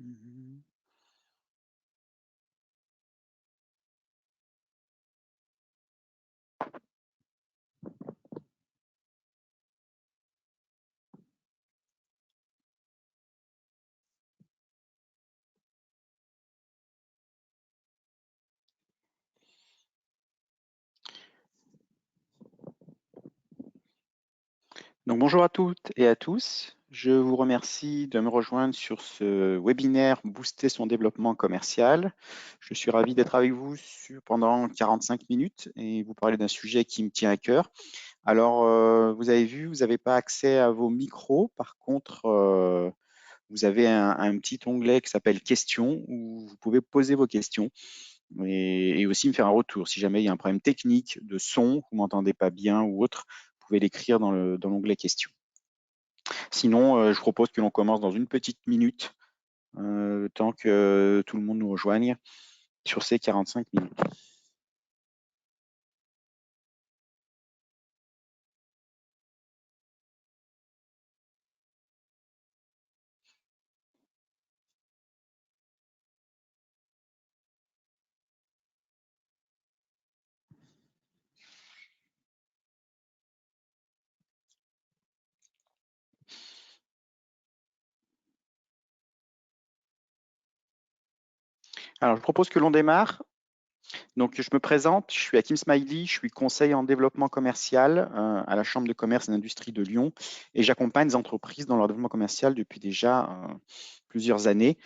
Mhm. Donc bonjour à toutes et à tous. Je vous remercie de me rejoindre sur ce webinaire Booster son développement commercial. Je suis ravi d'être avec vous pendant 45 minutes et vous parler d'un sujet qui me tient à cœur. Alors, vous avez vu, vous n'avez pas accès à vos micros. Par contre, vous avez un petit onglet qui s'appelle Questions où vous pouvez poser vos questions et aussi me faire un retour. Si jamais il y a un problème technique de son, vous m'entendez pas bien ou autre, vous pouvez l'écrire dans l'onglet Questions. Sinon, je propose que l'on commence dans une petite minute, tant que tout le monde nous rejoigne sur ces 45 minutes. Alors, je propose que l'on démarre. Donc, je me présente, je suis Hakim Smaili, je suis conseiller en développement commercial à la Chambre de commerce et d'industrie de Lyon et j'accompagne les entreprises dans leur développement commercial depuis déjà plusieurs années.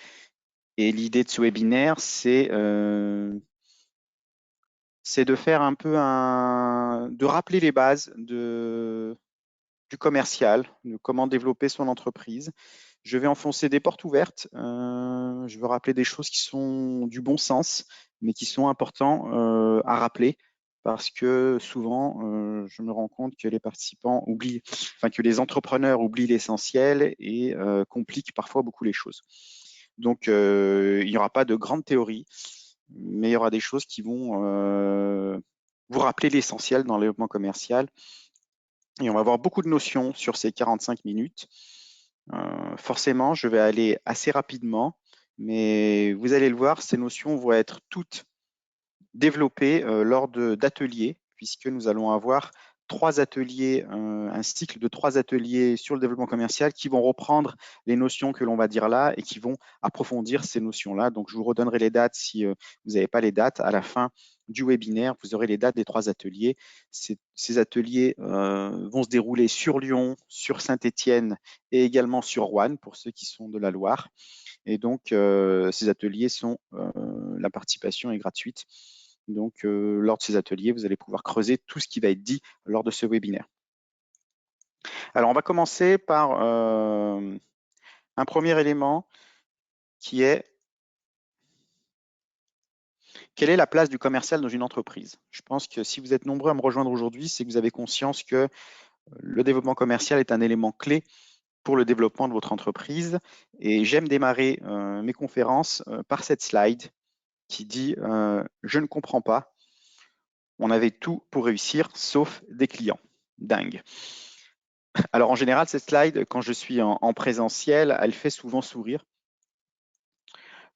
Et l'idée de ce webinaire, c'est de faire un peu de rappeler les bases du commercial, de comment développer son entreprise. Je vais enfoncer des portes ouvertes. Je veux rappeler des choses qui sont du bon sens, mais qui sont importants à rappeler parce que souvent, je me rends compte que les participants oublient, enfin que les entrepreneurs oublient l'essentiel et compliquent parfois beaucoup les choses. Donc, il n'y aura pas de grande théorie, mais il y aura des choses qui vont vous rappeler l'essentiel dans le développement commercial. Et on va avoir beaucoup de notions sur ces 45 minutes. Forcément, je vais aller assez rapidement, mais vous allez le voir, ces notions vont être toutes développées lors d'ateliers, puisque nous allons avoir un cycle de 3 ateliers sur le développement commercial qui vont reprendre les notions que l'on va dire là et qui vont approfondir ces notions-là. Donc, je vous redonnerai les dates si vous n'avez pas les dates. À la fin du webinaire, vous aurez les dates des 3 ateliers. Ces ateliers vont se dérouler sur Lyon, sur Saint-Étienne et également sur Roanne pour ceux qui sont de la Loire. Et donc, ces ateliers la participation est gratuite. Donc, lors de ces ateliers, vous allez pouvoir creuser tout ce qui va être dit lors de ce webinaire. Alors, on va commencer par un premier élément qui est quelle est la place du commercial dans une entreprise? Je pense que si vous êtes nombreux à me rejoindre aujourd'hui, c'est que vous avez conscience que le développement commercial est un élément clé pour le développement de votre entreprise. Et j'aime démarrer mes conférences par cette slide qui dit je ne comprends pas. On avait tout pour réussir, sauf des clients. Dingue. Alors en général, cette slide, quand je suis en présentiel, elle fait souvent sourire.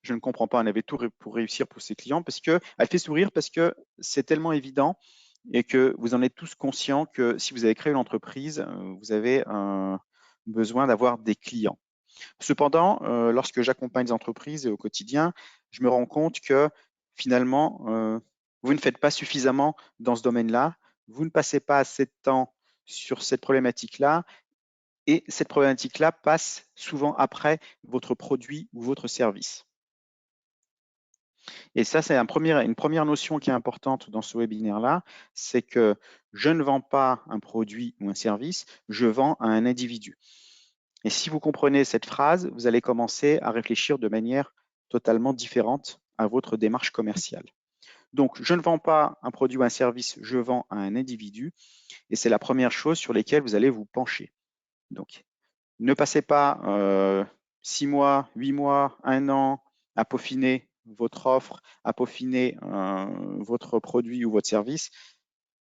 Je ne comprends pas, on avait tout pour réussir pour ses clients, parce que elle fait sourire parce que c'est tellement évident et que vous en êtes tous conscients que si vous avez créé une entreprise, vous avez besoin d'avoir des clients. Cependant, lorsque j'accompagne les entreprises au quotidien, je me rends compte que finalement, vous ne faites pas suffisamment dans ce domaine-là, vous ne passez pas assez de temps sur cette problématique-là, et cette problématique-là passe souvent après votre produit ou votre service. Et ça, c'est une première notion qui est importante dans ce webinaire-là, c'est que je ne vends pas un produit ou un service, je vends à un individu. Et si vous comprenez cette phrase, vous allez commencer à réfléchir de manière totalement différente à votre démarche commerciale. Donc, je ne vends pas un produit ou un service, je vends à un individu. Et c'est la première chose sur laquelle vous allez vous pencher. Donc, ne passez pas 6 mois, 8 mois, 1 an à peaufiner votre offre, à peaufiner votre produit ou votre service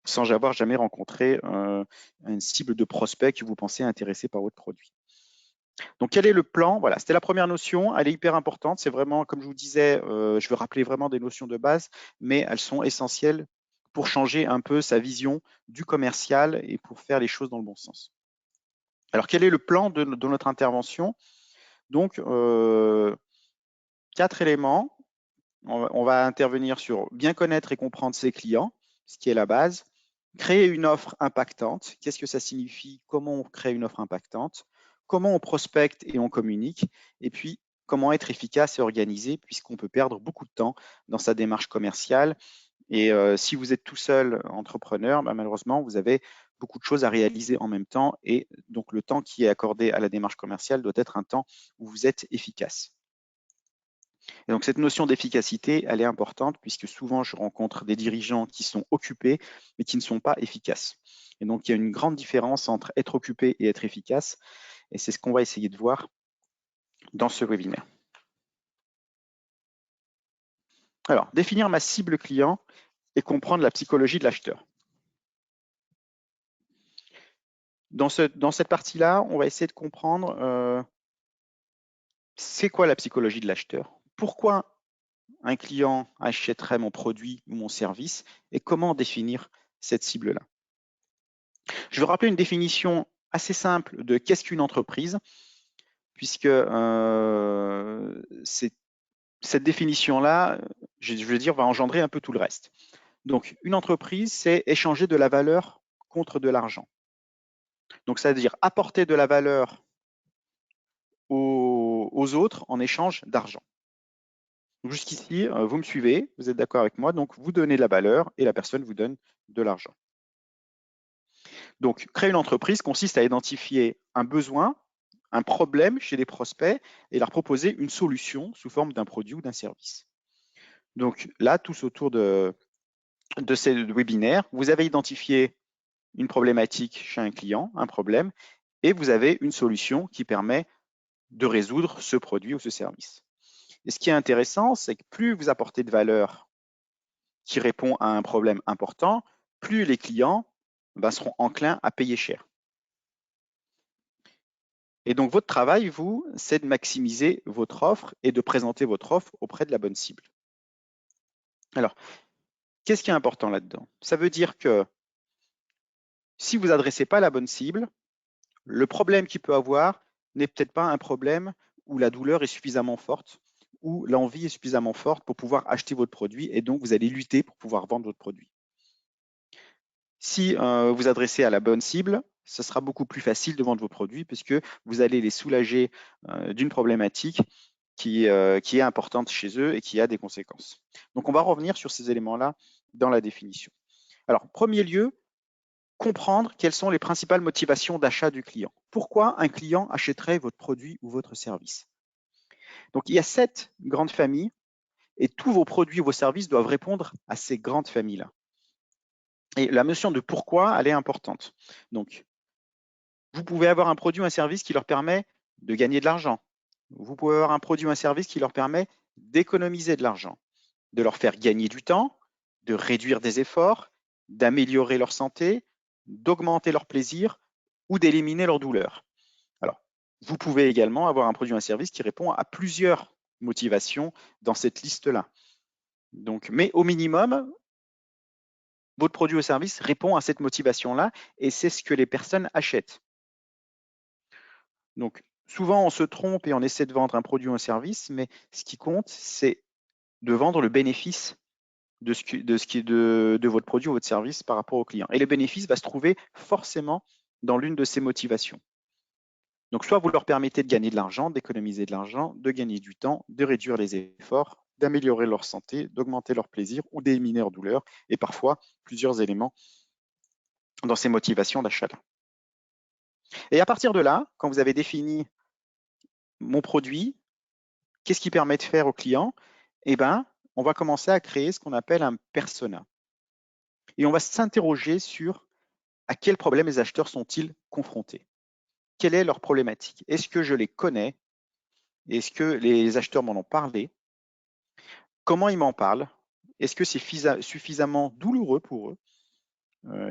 sans avoir jamais rencontré une cible de prospect que vous pensez intéressé par votre produit. Donc, quel est le plan? Voilà, c'était la première notion, elle est hyper importante. C'est vraiment, comme je vous disais, je veux rappeler vraiment des notions de base, mais elles sont essentielles pour changer un peu sa vision du commercial et pour faire les choses dans le bon sens. Alors, quel est le plan de notre intervention? Donc, 4 éléments. On va intervenir sur bien connaître et comprendre ses clients, ce qui est la base. Créer une offre impactante. Qu'est-ce que ça signifie? Comment on crée une offre impactante? Comment on prospecte et on communique? Et puis, comment être efficace et organisé, puisqu'on peut perdre beaucoup de temps dans sa démarche commerciale. Et si vous êtes tout seul entrepreneur, bah, malheureusement, vous avez beaucoup de choses à réaliser en même temps. Et donc, le temps qui est accordé à la démarche commerciale doit être un temps où vous êtes efficace. Et donc cette notion d'efficacité, elle est importante puisque souvent je rencontre des dirigeants qui sont occupés mais qui ne sont pas efficaces. Et donc il y a une grande différence entre être occupé et être efficace. Et c'est ce qu'on va essayer de voir dans ce webinaire. Alors, définir ma cible client et comprendre la psychologie de l'acheteur. Dans cette partie-là, on va essayer de comprendre c'est quoi la psychologie de l'acheteur, pourquoi un client achèterait mon produit ou mon service et comment définir cette cible-là. Je vais rappeler une définition assez simple de qu'est-ce qu'une entreprise, puisque cette définition-là, je veux dire, va engendrer un peu tout le reste. Donc, une entreprise, c'est échanger de la valeur contre de l'argent. Donc, c'est-à-dire apporter de la valeur aux autres en échange d'argent. Jusqu'ici, vous me suivez, vous êtes d'accord avec moi, donc vous donnez de la valeur et la personne vous donne de l'argent. Donc, créer une entreprise consiste à identifier un besoin, un problème chez les prospects et leur proposer une solution sous forme d'un produit ou d'un service. Donc là, tous autour de ces webinaires, vous avez identifié une problématique chez un client, un problème, et vous avez une solution qui permet de résoudre ce produit ou ce service. Et ce qui est intéressant, c'est que plus vous apportez de valeur qui répond à un problème important, plus les clients seront enclins à payer cher. Et donc, votre travail, vous, c'est de maximiser votre offre et de présenter votre offre auprès de la bonne cible. Alors, qu'est-ce qui est important là-dedans? Ça veut dire que si vous n'adressez pas la bonne cible, le problème qu'il peut avoir n'est peut-être pas un problème où la douleur est suffisamment forte, où l'envie est suffisamment forte pour pouvoir acheter votre produit et donc vous allez lutter pour pouvoir vendre votre produit. Si vous adressez à la bonne cible, ce sera beaucoup plus facile de vendre vos produits puisque vous allez les soulager d'une problématique qui est importante chez eux et qui a des conséquences. Donc, on va revenir sur ces éléments-là dans la définition. Alors, premier lieu, comprendre quelles sont les principales motivations d'achat du client. Pourquoi un client achèterait votre produit ou votre service? Donc, il y a 7 grandes familles et tous vos produits ou vos services doivent répondre à ces grandes familles-là. Et la notion de pourquoi, elle est importante. Donc, vous pouvez avoir un produit ou un service qui leur permet de gagner de l'argent. Vous pouvez avoir un produit ou un service qui leur permet d'économiser de l'argent, de leur faire gagner du temps, de réduire des efforts, d'améliorer leur santé, d'augmenter leur plaisir ou d'éliminer leur douleur. Alors, vous pouvez également avoir un produit ou un service qui répond à plusieurs motivations dans cette liste-là. Donc, mais au minimum, votre produit ou service répond à cette motivation-là et c'est ce que les personnes achètent. Donc, souvent, on se trompe et on essaie de vendre un produit ou un service, mais ce qui compte, c'est de vendre le bénéfice de votre produit ou votre service par rapport au client. Et le bénéfice va se trouver forcément dans l'une de ces motivations. Donc, soit vous leur permettez de gagner de l'argent, d'économiser de l'argent, de gagner du temps, de réduire les efforts, d'améliorer leur santé, d'augmenter leur plaisir ou d'éliminer leur douleur, et parfois plusieurs éléments dans ces motivations d'achat-là. Et à partir de là, quand vous avez défini mon produit, qu'est-ce qui permet de faire au client? Eh bien, on va commencer à créer ce qu'on appelle un persona. Et on va s'interroger sur à quels problèmes les acheteurs sont-ils confrontés? Quelle est leur problématique? Est-ce que je les connais? Est-ce que les acheteurs m'en ont parlé? Comment ils m'en parlent? Est-ce que c'est suffisamment douloureux pour eux?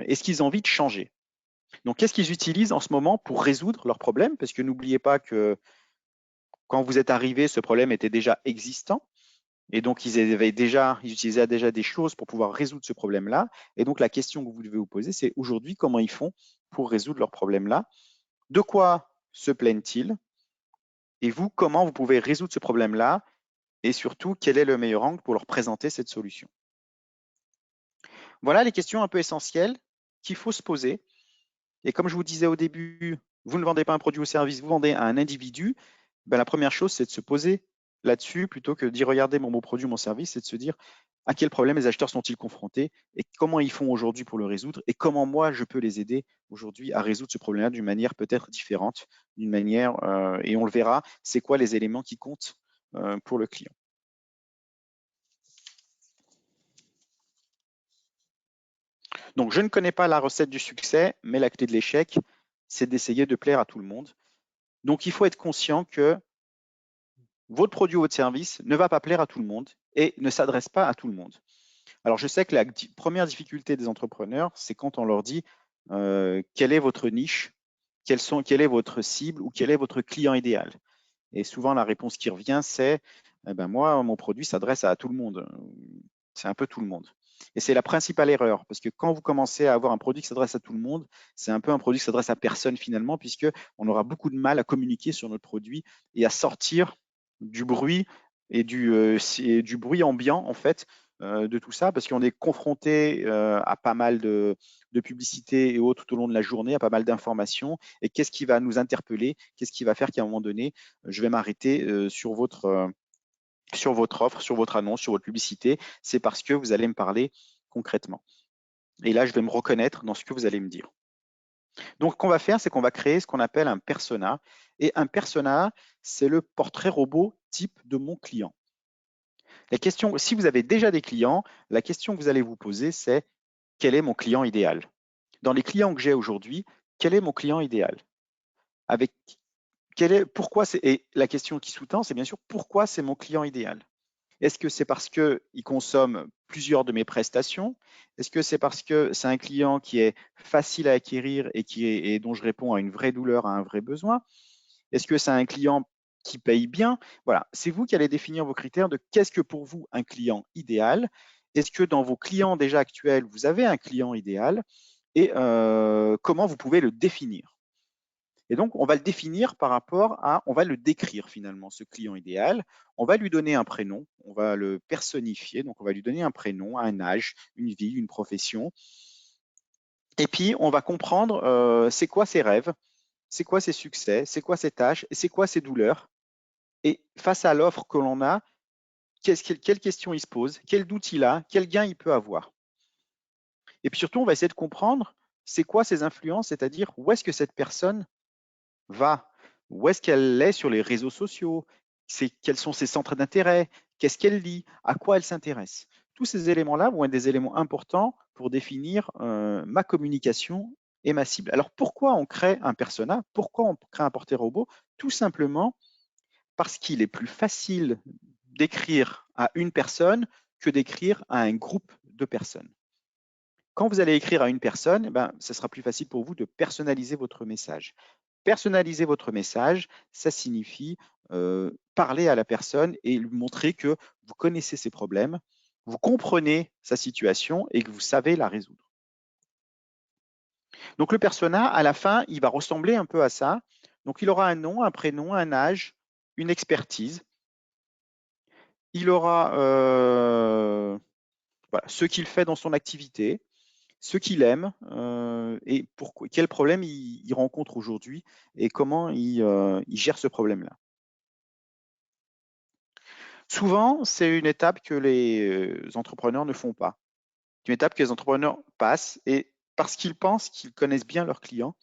Est-ce qu'ils ont envie de changer? Donc, qu'est-ce qu'ils utilisent en ce moment pour résoudre leurs problèmes? Parce que n'oubliez pas que quand vous êtes arrivé, ce problème était déjà existant. Et donc, ils utilisaient déjà des choses pour pouvoir résoudre ce problème-là. Et donc, la question que vous devez vous poser, c'est aujourd'hui, comment ils font pour résoudre leur problème-là? De quoi se plaignent-ils? Et vous, comment vous pouvez résoudre ce problème-là? Et surtout, quel est le meilleur angle pour leur présenter cette solution? Voilà les questions un peu essentielles qu'il faut se poser. Et comme je vous disais au début, vous ne vendez pas un produit ou service, vous vendez à un individu. Ben, la première chose, c'est de se poser là-dessus plutôt que d'y regarder mon produit ou mon service, c'est de se dire à quel problème les acheteurs sont-ils confrontés et comment ils font aujourd'hui pour le résoudre et comment moi je peux les aider aujourd'hui à résoudre ce problème-là d'une manière peut-être différente, d'une manière, et on le verra, c'est quoi les éléments qui comptent pour le client. Donc, je ne connais pas la recette du succès, mais la clé de l'échec, c'est d'essayer de plaire à tout le monde. Donc, il faut être conscient que votre produit ou votre service ne va pas plaire à tout le monde et ne s'adresse pas à tout le monde. Alors, je sais que la première difficulté des entrepreneurs, c'est quand on leur dit quelle est votre niche, quelle est votre cible ou quel est votre client idéal. Et souvent, la réponse qui revient, c'est eh ben, moi, mon produit s'adresse à tout le monde. C'est un peu tout le monde. Et c'est la principale erreur, parce que quand vous commencez à avoir un produit qui s'adresse à tout le monde, c'est un peu un produit qui s'adresse à personne finalement, puisqu'on aura beaucoup de mal à communiquer sur notre produit et à sortir du bruit et du bruit ambiant en fait de tout ça, parce qu'on est confronté à pas mal de publicités et autres tout au long de la journée, à pas mal d'informations. Et qu'est-ce qui va nous interpeller? Qu'est-ce qui va faire qu'à un moment donné, je vais m'arrêter sur votre offre, sur votre annonce, sur votre publicité? C'est parce que vous allez me parler concrètement. Et là, je vais me reconnaître dans ce que vous allez me dire. Donc, ce qu'on va faire, c'est qu'on va créer ce qu'on appelle un persona. Et un persona, c'est le portrait robot type de mon client. La question, si vous avez déjà des clients, la question que vous allez vous poser, c'est quel est mon client idéal? Dans les clients que j'ai aujourd'hui, quel est mon client idéal? Avec pourquoi et la question qui sous-tend, c'est bien sûr pourquoi c'est mon client idéal? Est-ce que c'est parce qu'il consomme plusieurs de mes prestations? Est-ce que c'est parce que c'est un client qui est facile à acquérir et dont je réponds à une vraie douleur, à un vrai besoin? Est-ce que c'est un client qui paye bien? Voilà, c'est vous qui allez définir vos critères de qu'est-ce que pour vous un client idéal? Est-ce que dans vos clients déjà actuels, vous avez un client idéal? Et comment vous pouvez le définir? Et donc, on va le définir par rapport on va le décrire finalement, ce client idéal. On va lui donner un prénom, on va le personnifier, donc on va lui donner un prénom, un âge, une vie, une profession. Et puis, on va comprendre c'est quoi ses rêves, c'est quoi ses succès, c'est quoi ses tâches, et c'est quoi ses douleurs. Et face à l'offre que l'on a, quelles questions il se pose, quel doute il a, quel gain il peut avoir. Et puis surtout, on va essayer de comprendre c'est quoi ses influences, c'est-à-dire où est-ce que cette personne va, où est-ce qu'elle est sur les réseaux sociaux, quels sont ses centres d'intérêt, qu'est-ce qu'elle lit, à quoi elle s'intéresse. Tous ces éléments-là vont être des éléments importants pour définir ma communication et ma cible. Alors pourquoi on crée un persona? Pourquoi on crée un portrait robot? Tout simplement parce qu'il est plus facile d'écrire à une personne que d'écrire à un groupe de personnes. Quand vous allez écrire à une personne, ce sera plus facile pour vous de personnaliser votre message. Personnaliser votre message, ça signifie parler à la personne et lui montrer que vous connaissez ses problèmes, vous comprenez sa situation et que vous savez la résoudre. Donc le persona, à la fin, il va ressembler un peu à ça. Donc il aura un nom, un prénom, un âge, une expertise. Il aura ce qu'il fait dans son activité, ce qu'il aime et quel problème il rencontre aujourd'hui et comment il gère ce problème-là. Souvent, c'est une étape que les entrepreneurs ne font pas. C'est une étape que les entrepreneurs passent et parce qu'ils pensent qu'ils connaissent bien leurs clients,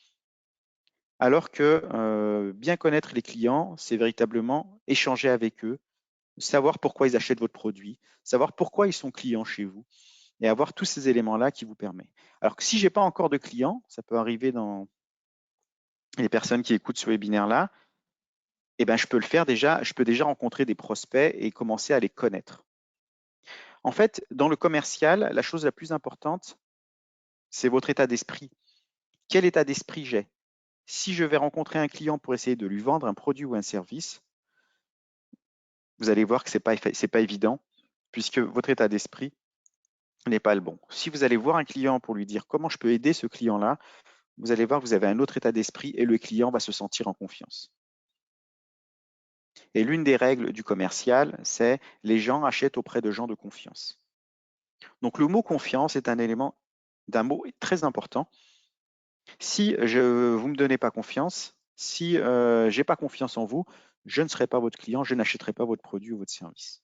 alors que bien connaître les clients, c'est véritablement échanger avec eux, savoir pourquoi ils achètent votre produit, savoir pourquoi ils sont clients chez vous et avoir tous ces éléments-là qui vous permettent. Alors que si je n'ai pas encore de clients, ça peut arriver dans les personnes qui écoutent ce webinaire-là, eh ben, je peux le faire déjà, je peux déjà rencontrer des prospects et commencer à les connaître. En fait, dans le commercial, la chose la plus importante, c'est votre état d'esprit. Quel état d'esprit j'ai? Si je vais rencontrer un client pour essayer de lui vendre un produit ou un service, vous allez voir que ce n'est pas évident, puisque votre état d'esprit n'est pas le bon. Si vous allez voir un client pour lui dire comment je peux aider ce client-là, vous allez voir que vous avez un autre état d'esprit et le client va se sentir en confiance. Et l'une des règles du commercial, c'est les gens achètent auprès de gens de confiance. Donc le mot confiance est un élément d'un mot très important. Si vous ne me donnez pas confiance, si je n'ai pas confiance en vous, je ne serai pas votre client, je n'achèterai pas votre produit ou votre service.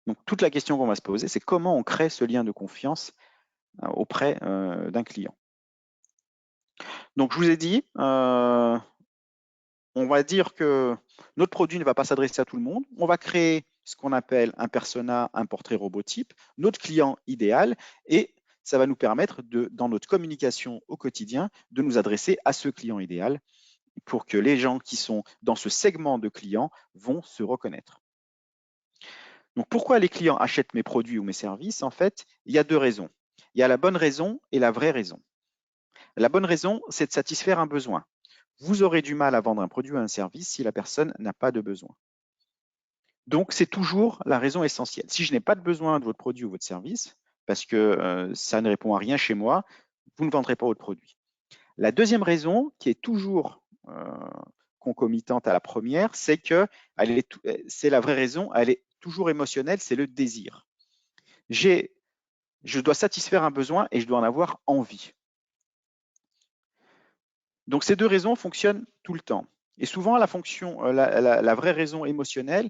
Donc toute la question qu'on va se poser, c'est comment on crée ce lien de confiance auprès d'un client. Donc je vous ai dit, on va dire que notre produit ne va pas s'adresser à tout le monde. On va créer ce qu'on appelle un persona, un portrait robotype, notre client idéal, et ça va nous permettre, dans notre communication au quotidien, de nous adresser à ce client idéal pour que les gens qui sont dans ce segment de clients vont se reconnaître. Donc, pourquoi les clients achètent mes produits ou mes services? En fait, il y a deux raisons. Il y a la bonne raison et la vraie raison. La bonne raison, c'est de satisfaire un besoin. Vous aurez du mal à vendre un produit ou un service si la personne n'a pas de besoin. Donc, c'est toujours la raison essentielle. Si je n'ai pas de besoin de votre produit ou votre service, parce que ça ne répond à rien chez moi, vous ne vendrez pas votre produit. La deuxième raison, qui est toujours concomitante à la première, c'est que c'est la vraie raison, elle est toujours émotionnelle, c'est le désir. Je dois satisfaire un besoin et je dois en avoir envie. Donc ces deux raisons fonctionnent tout le temps. Et souvent, la vraie raison émotionnelle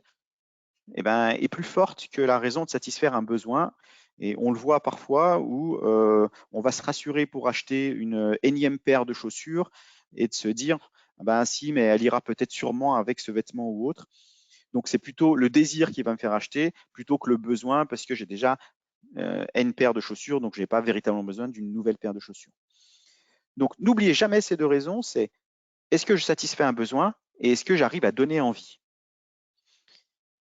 est plus forte que la raison de satisfaire un besoin. Et on le voit parfois où on va se rassurer pour acheter une énième paire de chaussures et de se dire, ben si, mais elle ira peut-être sûrement avec ce vêtement ou autre. Donc c'est plutôt le désir qui va me faire acheter plutôt que le besoin parce que j'ai déjà une paire de chaussures, donc je n'ai pas véritablement besoin d'une nouvelle paire de chaussures. Donc n'oubliez jamais ces deux raisons, c'est est-ce que je satisfais un besoin et est-ce que j'arrive à donner envie?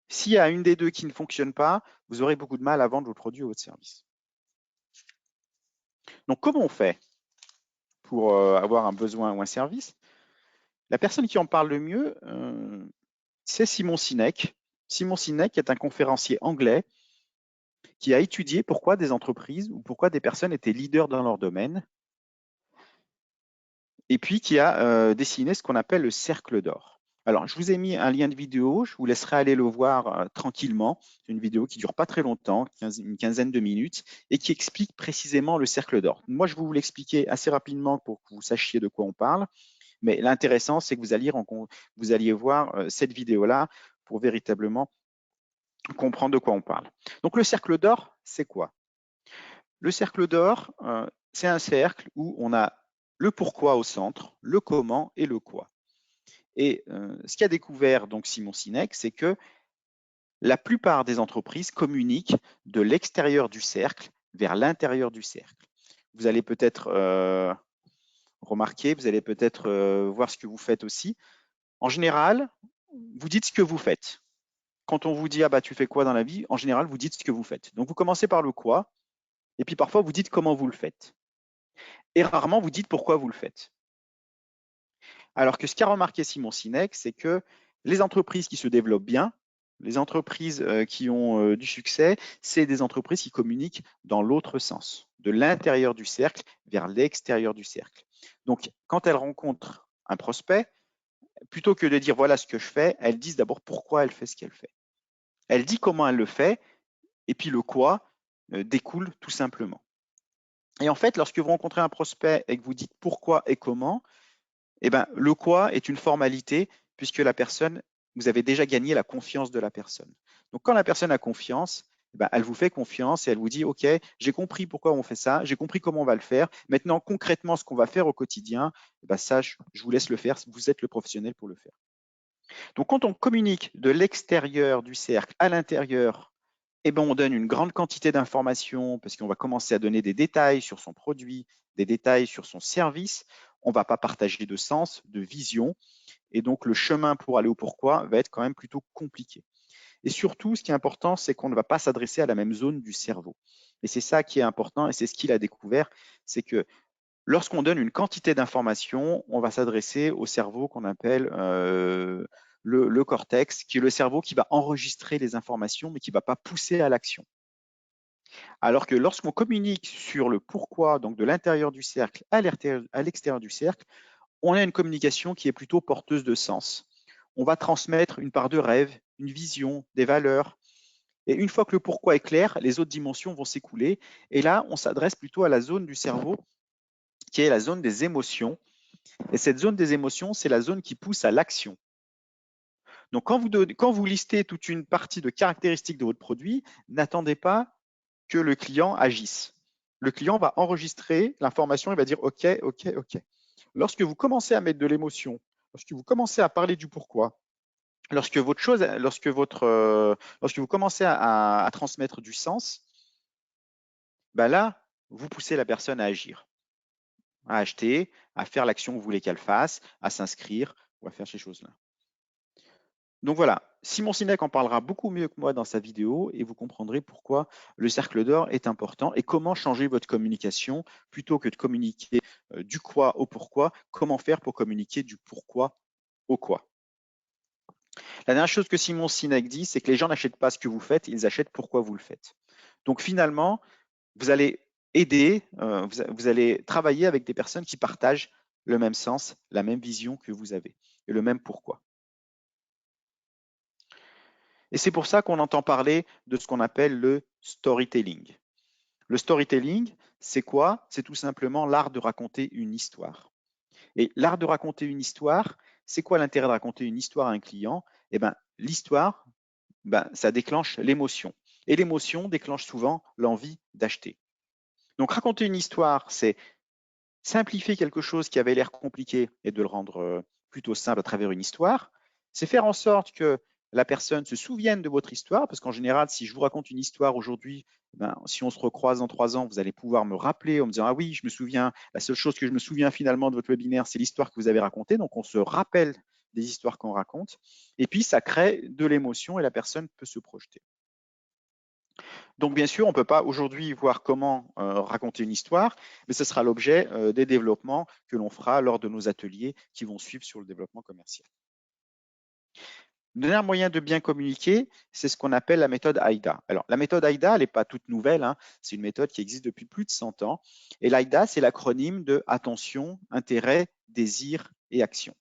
S'il y a une des deux qui ne fonctionne pas, vous aurez beaucoup de mal à vendre vos produits ou votre service. Donc, comment on fait pour avoir un besoin ou un service? La personne qui en parle le mieux, c'est Simon Sinek. Simon Sinek est un conférencier anglais qui a étudié pourquoi des entreprises ou pourquoi des personnes étaient leaders dans leur domaine et puis qui a dessiné ce qu'on appelle le cercle d'or. Alors, je vous ai mis un lien de vidéo, je vous laisserai aller le voir tranquillement. C'est une vidéo qui ne dure pas très longtemps, une quinzaine de minutes, et qui explique précisément le cercle d'or. Moi, je vais vous l'expliquer assez rapidement pour que vous sachiez de quoi on parle, mais l'intéressant, c'est que vous alliez voir cette vidéo-là pour véritablement comprendre de quoi on parle. Donc, le cercle d'or, c'est quoi? Le cercle d'or, c'est un cercle où on a le pourquoi au centre, le comment et le quoi. Et ce qu'a découvert donc Simon Sinek, c'est que la plupart des entreprises communiquent de l'extérieur du cercle vers l'intérieur du cercle. Vous allez peut-être remarquer, vous allez peut-être voir ce que vous faites aussi. En général, vous dites ce que vous faites. Quand on vous dit « Ah bah tu fais quoi dans la vie ?» En général, vous dites ce que vous faites. Donc vous commencez par le quoi, et puis parfois vous dites comment vous le faites. Et rarement vous dites pourquoi vous le faites. Alors que ce qu'a remarqué Simon Sinek, c'est que les entreprises qui se développent bien, les entreprises qui ont du succès, c'est des entreprises qui communiquent dans l'autre sens, de l'intérieur du cercle vers l'extérieur du cercle. Donc, quand elles rencontrent un prospect, plutôt que de dire voilà ce que je fais, elles disent d'abord pourquoi elle fait ce qu'elle fait. Elle dit comment elle le fait, et puis le quoi découle tout simplement. Et en fait, lorsque vous rencontrez un prospect et que vous dites pourquoi et comment, eh ben, le quoi est une formalité puisque la personne, vous avez déjà gagné la confiance de la personne. Donc, quand la personne a confiance, eh ben, elle vous fait confiance et elle vous dit, OK, j'ai compris pourquoi on fait ça, j'ai compris comment on va le faire. Maintenant, concrètement, ce qu'on va faire au quotidien, eh ben, ça, je vous laisse le faire. Vous êtes le professionnel pour le faire. Donc, quand on communique de l'extérieur du cercle à l'intérieur, eh ben, on donne une grande quantité d'informations parce qu'on va commencer à donner des détails sur son produit, des détails sur son service. On ne va pas partager de sens, de vision. Et donc, le chemin pour aller au pourquoi va être quand même plutôt compliqué. Et surtout, ce qui est important, c'est qu'on ne va pas s'adresser à la même zone du cerveau. Et c'est ça qui est important et c'est ce qu'il a découvert, c'est que Lorsqu'on donne une quantité d'informations, on va s'adresser au cerveau qu'on appelle le cortex, qui est le cerveau qui va enregistrer les informations, mais qui ne va pas pousser à l'action. Alors que lorsqu'on communique sur le pourquoi, donc de l'intérieur du cercle à l'extérieur du cercle, on a une communication qui est plutôt porteuse de sens. On va transmettre une part de rêve, une vision, des valeurs. Et une fois que le pourquoi est clair, les autres dimensions vont s'écouler. Et là, on s'adresse plutôt à la zone du cerveau qui est la zone des émotions. Et cette zone des émotions, c'est la zone qui pousse à l'action. Donc, quand vous listez toute une partie de caractéristiques de votre produit, n'attendez pas que le client agisse. Le client va enregistrer l'information et va dire OK, OK, OK. Lorsque vous commencez à mettre de l'émotion, lorsque vous commencez à parler du pourquoi, lorsque vous commencez à transmettre du sens, ben là, vous poussez la personne à agir, à acheter, à faire l'action que vous voulez qu'elle fasse, à s'inscrire ou à faire ces choses-là. Donc voilà, Simon Sinek en parlera beaucoup mieux que moi dans sa vidéo et vous comprendrez pourquoi le cercle d'or est important et comment changer votre communication plutôt que de communiquer du quoi au pourquoi, comment faire pour communiquer du pourquoi au quoi. La dernière chose que Simon Sinek dit, c'est que les gens n'achètent pas ce que vous faites, ils achètent pourquoi vous le faites. Donc finalement, vous allez aider, vous allez travailler avec des personnes qui partagent le même sens, la même vision que vous avez et le même pourquoi. Et c'est pour ça qu'on entend parler de ce qu'on appelle le storytelling. Le storytelling, c'est quoi? C'est tout simplement l'art de raconter une histoire. Et l'art de raconter une histoire, c'est quoi l'intérêt de raconter une histoire à un client? Eh bien, l'histoire, ça déclenche l'émotion. Et l'émotion déclenche souvent l'envie d'acheter. Donc, raconter une histoire, c'est simplifier quelque chose qui avait l'air compliqué et de le rendre plutôt simple à travers une histoire. C'est faire en sorte que la personne se souvienne de votre histoire, parce qu'en général, si je vous raconte une histoire aujourd'hui, si on se recroise dans 3 ans, vous allez pouvoir me rappeler en me disant « Ah oui, je me souviens, la seule chose que je me souviens finalement de votre webinaire, c'est l'histoire que vous avez racontée. » Donc, on se rappelle des histoires qu'on raconte. Et puis, ça crée de l'émotion et la personne peut se projeter. Donc, bien sûr, on ne peut pas aujourd'hui voir comment raconter une histoire, mais ce sera l'objet des développements que l'on fera lors de nos ateliers qui vont suivre sur le développement commercial. Le dernier moyen de bien communiquer, c'est ce qu'on appelle la méthode AIDA. Alors, la méthode AIDA, elle n'est pas toute nouvelle, hein. C'est une méthode qui existe depuis plus de 100 ans. Et l'AIDA, c'est l'acronyme de attention, intérêt, désir et action.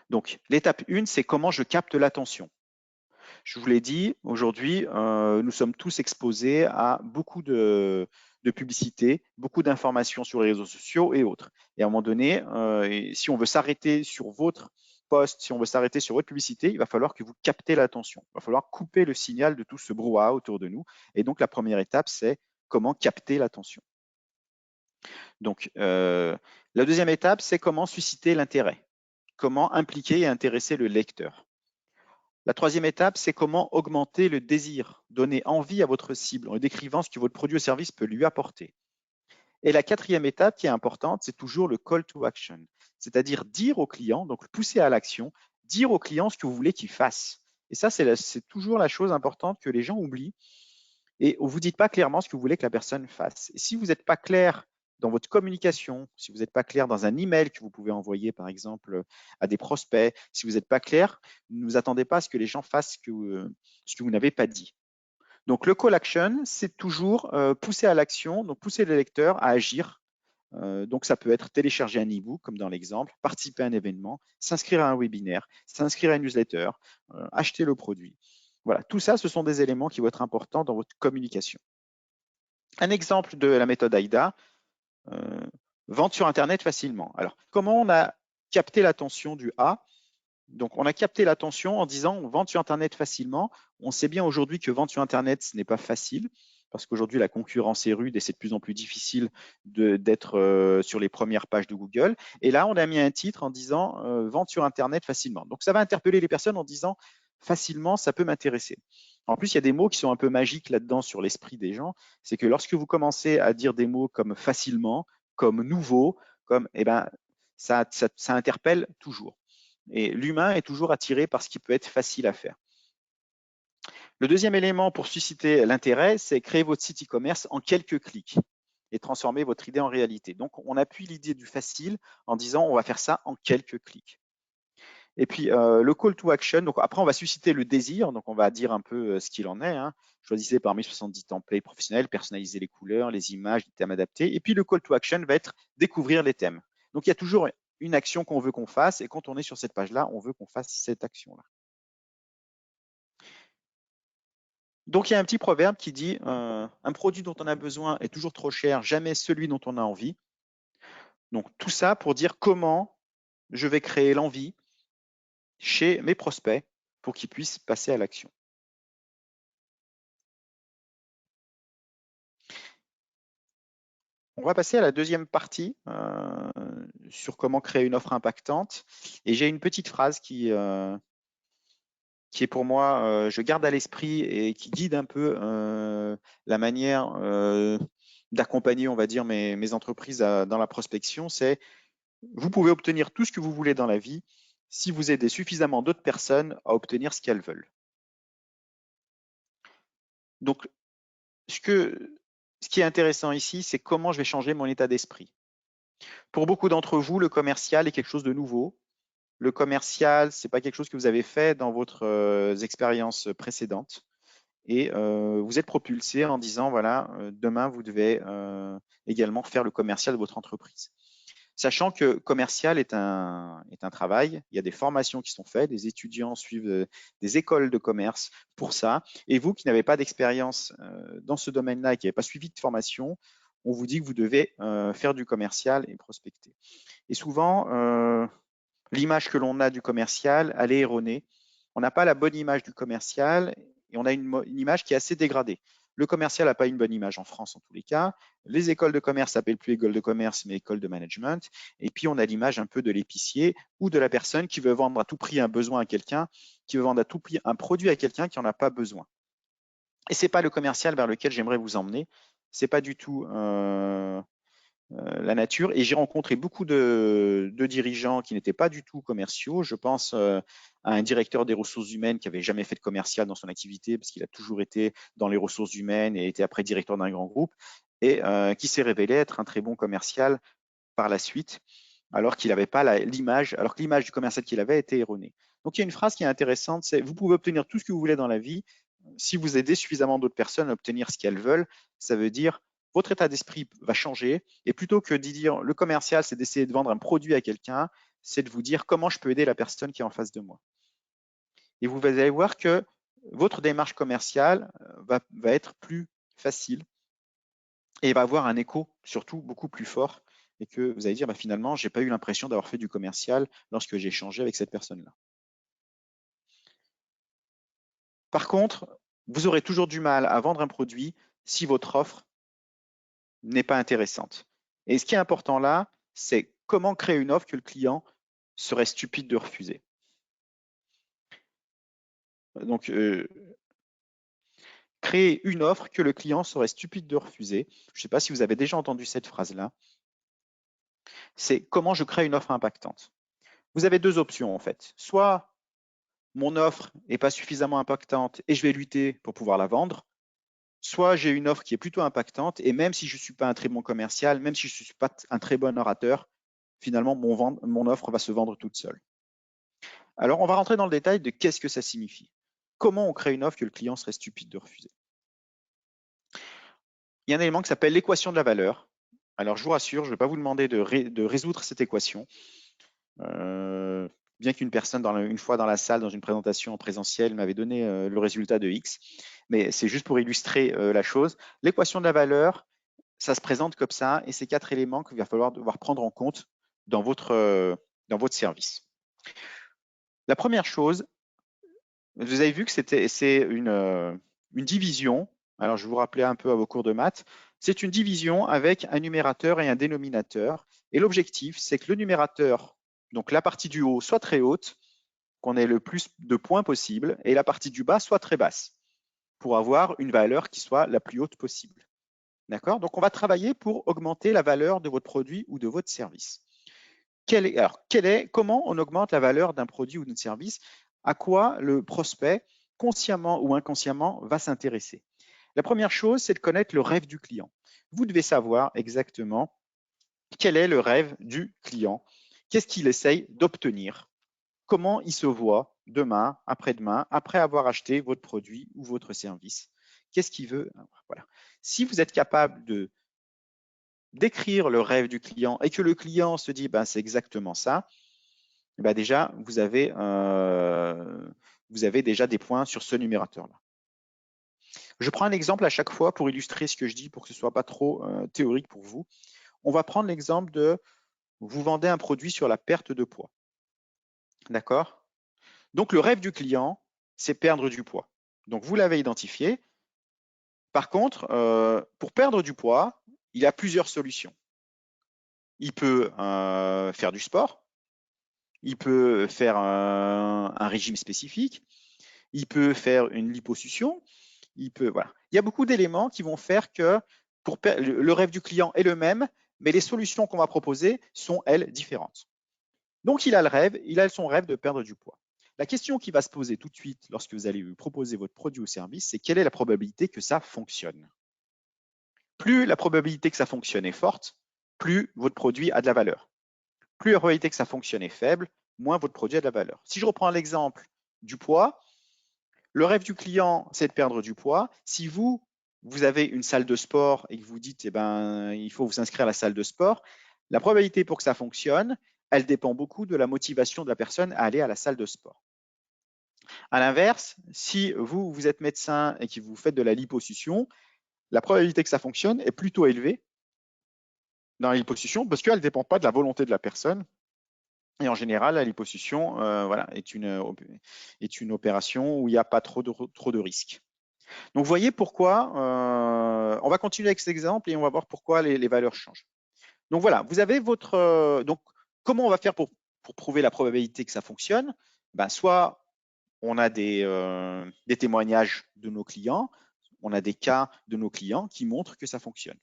Donc, l'étape 1, c'est comment je capte l'attention. Je vous l'ai dit, aujourd'hui, nous sommes tous exposés à beaucoup de publicités, beaucoup d'informations sur les réseaux sociaux et autres. Et à un moment donné, si on veut s'arrêter sur votre post, si on veut s'arrêter sur votre publicité, il va falloir que vous captez l'attention. Il va falloir couper le signal de tout ce brouhaha autour de nous. Et donc, la première étape, c'est comment capter l'attention. Donc, la deuxième étape, c'est comment susciter l'intérêt, comment impliquer et intéresser le lecteur. La troisième étape, c'est comment augmenter le désir, donner envie à votre cible en décrivant ce que votre produit ou service peut lui apporter. Et la quatrième étape qui est importante, c'est toujours le call to action, c'est-à-dire dire au client, donc pousser à l'action, dire au client ce que vous voulez qu'il fasse. Et ça, c'est toujours la chose importante que les gens oublient. Et vous ne dites pas clairement ce que vous voulez que la personne fasse. Et si vous n'êtes pas clair dans votre communication, si vous n'êtes pas clair dans un email que vous pouvez envoyer, par exemple, à des prospects, si vous n'êtes pas clair, ne vous attendez pas à ce que les gens fassent ce que vous n'avez pas dit. Donc, le call action, c'est toujours pousser à l'action, donc pousser le lecteur à agir. Donc, ça peut être télécharger un e-book, comme dans l'exemple, participer à un événement, s'inscrire à un webinaire, s'inscrire à une newsletter, acheter le produit. Voilà, tout ça, ce sont des éléments qui vont être importants dans votre communication. Un exemple de la méthode AIDA, vente sur Internet facilement. Alors, comment on a capté l'attention du A? Donc, on a capté l'attention en disant vente sur Internet facilement. On sait bien aujourd'hui que vente sur Internet, ce n'est pas facile parce qu'aujourd'hui, la concurrence est rude et c'est de plus en plus difficile d'être sur les premières pages de Google. Et là, on a mis un titre en disant vente sur Internet facilement. Donc, ça va interpeller les personnes en disant facilement, ça peut m'intéresser. En plus, il y a des mots qui sont un peu magiques là-dedans sur l'esprit des gens. C'est que lorsque vous commencez à dire des mots comme facilement, comme nouveau, comme, ça interpelle toujours. Et l'humain est toujours attiré par ce qui peut être facile à faire. Le deuxième élément pour susciter l'intérêt, c'est créer votre site e-commerce en quelques clics. et transformer votre idée en réalité. Donc, on appuie l'idée du facile en disant on va faire ça en quelques clics. Et puis, le call to action, donc après, on va susciter le désir, donc on va dire un peu ce qu'il en est. Hein. Choisissez parmi 70 templates professionnels, personnalisez les couleurs, les images, les thèmes adaptés. Et puis, le call to action va être découvrir les thèmes. Donc, il y a toujours une action qu'on veut qu'on fasse, et quand on est sur cette page-là, on veut qu'on fasse cette action-là. Donc, il y a un petit proverbe qui dit un produit dont on a besoin est toujours trop cher, jamais celui dont on a envie. Donc, tout ça pour dire comment je vais créer l'envie chez mes prospects pour qu'ils puissent passer à l'action. On va passer à la deuxième partie sur comment créer une offre impactante. Et j'ai une petite phrase qui est pour moi, je garde à l'esprit et qui guide un peu la manière d'accompagner, on va dire, mes entreprises dans la prospection. C'est vous pouvez obtenir tout ce que vous voulez dans la vie si vous aidez suffisamment d'autres personnes à obtenir ce qu'elles veulent. Donc, ce qui est intéressant ici, c'est comment je vais changer mon état d'esprit. Pour beaucoup d'entre vous, le commercial est quelque chose de nouveau. Le commercial, ce n'est pas quelque chose que vous avez fait dans votre expérience précédente. Et vous êtes propulsé en disant, voilà, demain, vous devez également faire le commercial de votre entreprise. Sachant que commercial est un travail, il y a des formations qui sont faites, des étudiants suivent des écoles de commerce pour ça. Et vous qui n'avez pas d'expérience dans ce domaine-là et qui n'avez pas suivi de formation, on vous dit que vous devez faire du commercial et prospecter. Et souvent, l'image que l'on a du commercial, elle est erronée. On n'a pas la bonne image du commercial et on a une image qui est assez dégradée. Le commercial n'a pas une bonne image en France en tous les cas. Les écoles de commerce s'appellent plus écoles de commerce, mais écoles de management. Et puis, on a l'image un peu de l'épicier ou de la personne qui veut vendre à tout prix un besoin à quelqu'un, qui veut vendre à tout prix un produit à quelqu'un qui n'en a pas besoin. Et ce n'est pas le commercial vers lequel j'aimerais vous emmener. Ce n'est pas du tout la nature. Et j'ai rencontré beaucoup de dirigeants qui n'étaient pas du tout commerciaux. Je pense à un directeur des ressources humaines qui n'avait jamais fait de commercial dans son activité parce qu'il a toujours été dans les ressources humaines et était après directeur d'un grand groupe et qui s'est révélé être un très bon commercial par la suite alors qu'il n'avait pas l'image, alors que l'image du commercial qu'il avait était erronée. Donc il y a une phrase qui est intéressante, c'est vous pouvez obtenir tout ce que vous voulez dans la vie si vous aidez suffisamment d'autres personnes à obtenir ce qu'elles veulent. Ça veut dire votre état d'esprit va changer et plutôt que de dire le commercial, c'est d'essayer de vendre un produit à quelqu'un, c'est de vous dire comment je peux aider la personne qui est en face de moi. Et vous allez voir que votre démarche commerciale va être plus facile et va avoir un écho surtout beaucoup plus fort et que vous allez dire finalement, je n'ai pas eu l'impression d'avoir fait du commercial lorsque j'ai échangé avec cette personne-là. Par contre, vous aurez toujours du mal à vendre un produit si votre offre n'est pas intéressante. Et ce qui est important là, c'est comment créer une offre que le client serait stupide de refuser. Donc, créer une offre que le client serait stupide de refuser. Je ne sais pas si vous avez déjà entendu cette phrase-là. C'est comment je crée une offre impactante. Vous avez deux options en fait. Soit mon offre n'est pas suffisamment impactante et je vais lutter pour pouvoir la vendre. Soit j'ai une offre qui est plutôt impactante et même si je ne suis pas un très bon commercial, même si je ne suis pas un très bon orateur, finalement, mon offre va se vendre toute seule. Alors, on va rentrer dans le détail de qu'est-ce que ça signifie. Comment on crée une offre que le client serait stupide de refuser? Il y a un élément qui s'appelle l'équation de la valeur. Alors, je vous rassure, je ne vais pas vous demander de résoudre cette équation. Bien qu'une personne, une fois dans la salle, dans une présentation en présentiel, m'avait donné le résultat de X, mais c'est juste pour illustrer la chose. L'équation de la valeur, ça se présente comme ça, et c'est 4 éléments qu'il va falloir devoir prendre en compte dans votre service. La première chose, vous avez vu que c'est une division. Alors, je vais vous rappeler un peu à vos cours de maths. C'est une division avec un numérateur et un dénominateur. Et l'objectif, c'est que le numérateur, donc la partie du haut, soit très haute, qu'on ait le plus de points possible, et la partie du bas soit très basse, pour avoir une valeur qui soit la plus haute possible. D'accord? Donc, on va travailler pour augmenter la valeur de votre produit ou de votre service. Comment on augmente la valeur d'un produit ou d'un service? À quoi le prospect, consciemment ou inconsciemment, va s'intéresser? La première chose, c'est de connaître le rêve du client. Vous devez savoir exactement quel est le rêve du client, qu'est-ce qu'il essaye d'obtenir, comment il se voit demain, après-demain, après avoir acheté votre produit ou votre service. Qu'est-ce qu'il veut? Voilà. Si vous êtes capable de décrire le rêve du client et que le client se dit ben, c'est exactement ça, ben déjà vous avez déjà des points sur ce numérateur-là. Je prends un exemple à chaque fois pour illustrer ce que je dis, pour que ce ne soit pas trop théorique pour vous. On va prendre l'exemple de vous vendez un produit sur la perte de poids. D'accord? Donc, le rêve du client, c'est perdre du poids. Donc, vous l'avez identifié. Par contre, pour perdre du poids, il y a plusieurs solutions. Il peut faire du sport, il peut faire un régime spécifique, il peut faire une liposuction, voilà. Il y a beaucoup d'éléments qui vont faire que le rêve du client est le même, mais les solutions qu'on va proposer sont, elles, différentes. Donc, il a son rêve de perdre du poids. La question qui va se poser tout de suite lorsque vous allez lui proposer votre produit ou service, c'est quelle est la probabilité que ça fonctionne? Plus la probabilité que ça fonctionne est forte, plus votre produit a de la valeur. Plus la probabilité que ça fonctionne est faible, moins votre produit a de la valeur. Si je reprends l'exemple du poids, le rêve du client, c'est de perdre du poids. Si vous avez une salle de sport et que vous dites, eh ben, il faut vous inscrire à la salle de sport, la probabilité pour que ça fonctionne, elle dépend beaucoup de la motivation de la personne à aller à la salle de sport. À l'inverse, si vous êtes médecin et que vous faites de la liposuction, la probabilité que ça fonctionne est plutôt élevée dans la liposuction parce qu'elle ne dépend pas de la volonté de la personne. Et en général, la liposuction voilà, est une opération où il n'y a pas trop de risques. Donc, vous voyez pourquoi, on va continuer avec cet exemple et on va voir pourquoi les valeurs changent. Donc, voilà, vous avez votre… donc, comment on va faire pour prouver la probabilité que ça fonctionne? Ben, soit on a des témoignages de nos clients, on a des cas de nos clients qui montrent que ça fonctionne.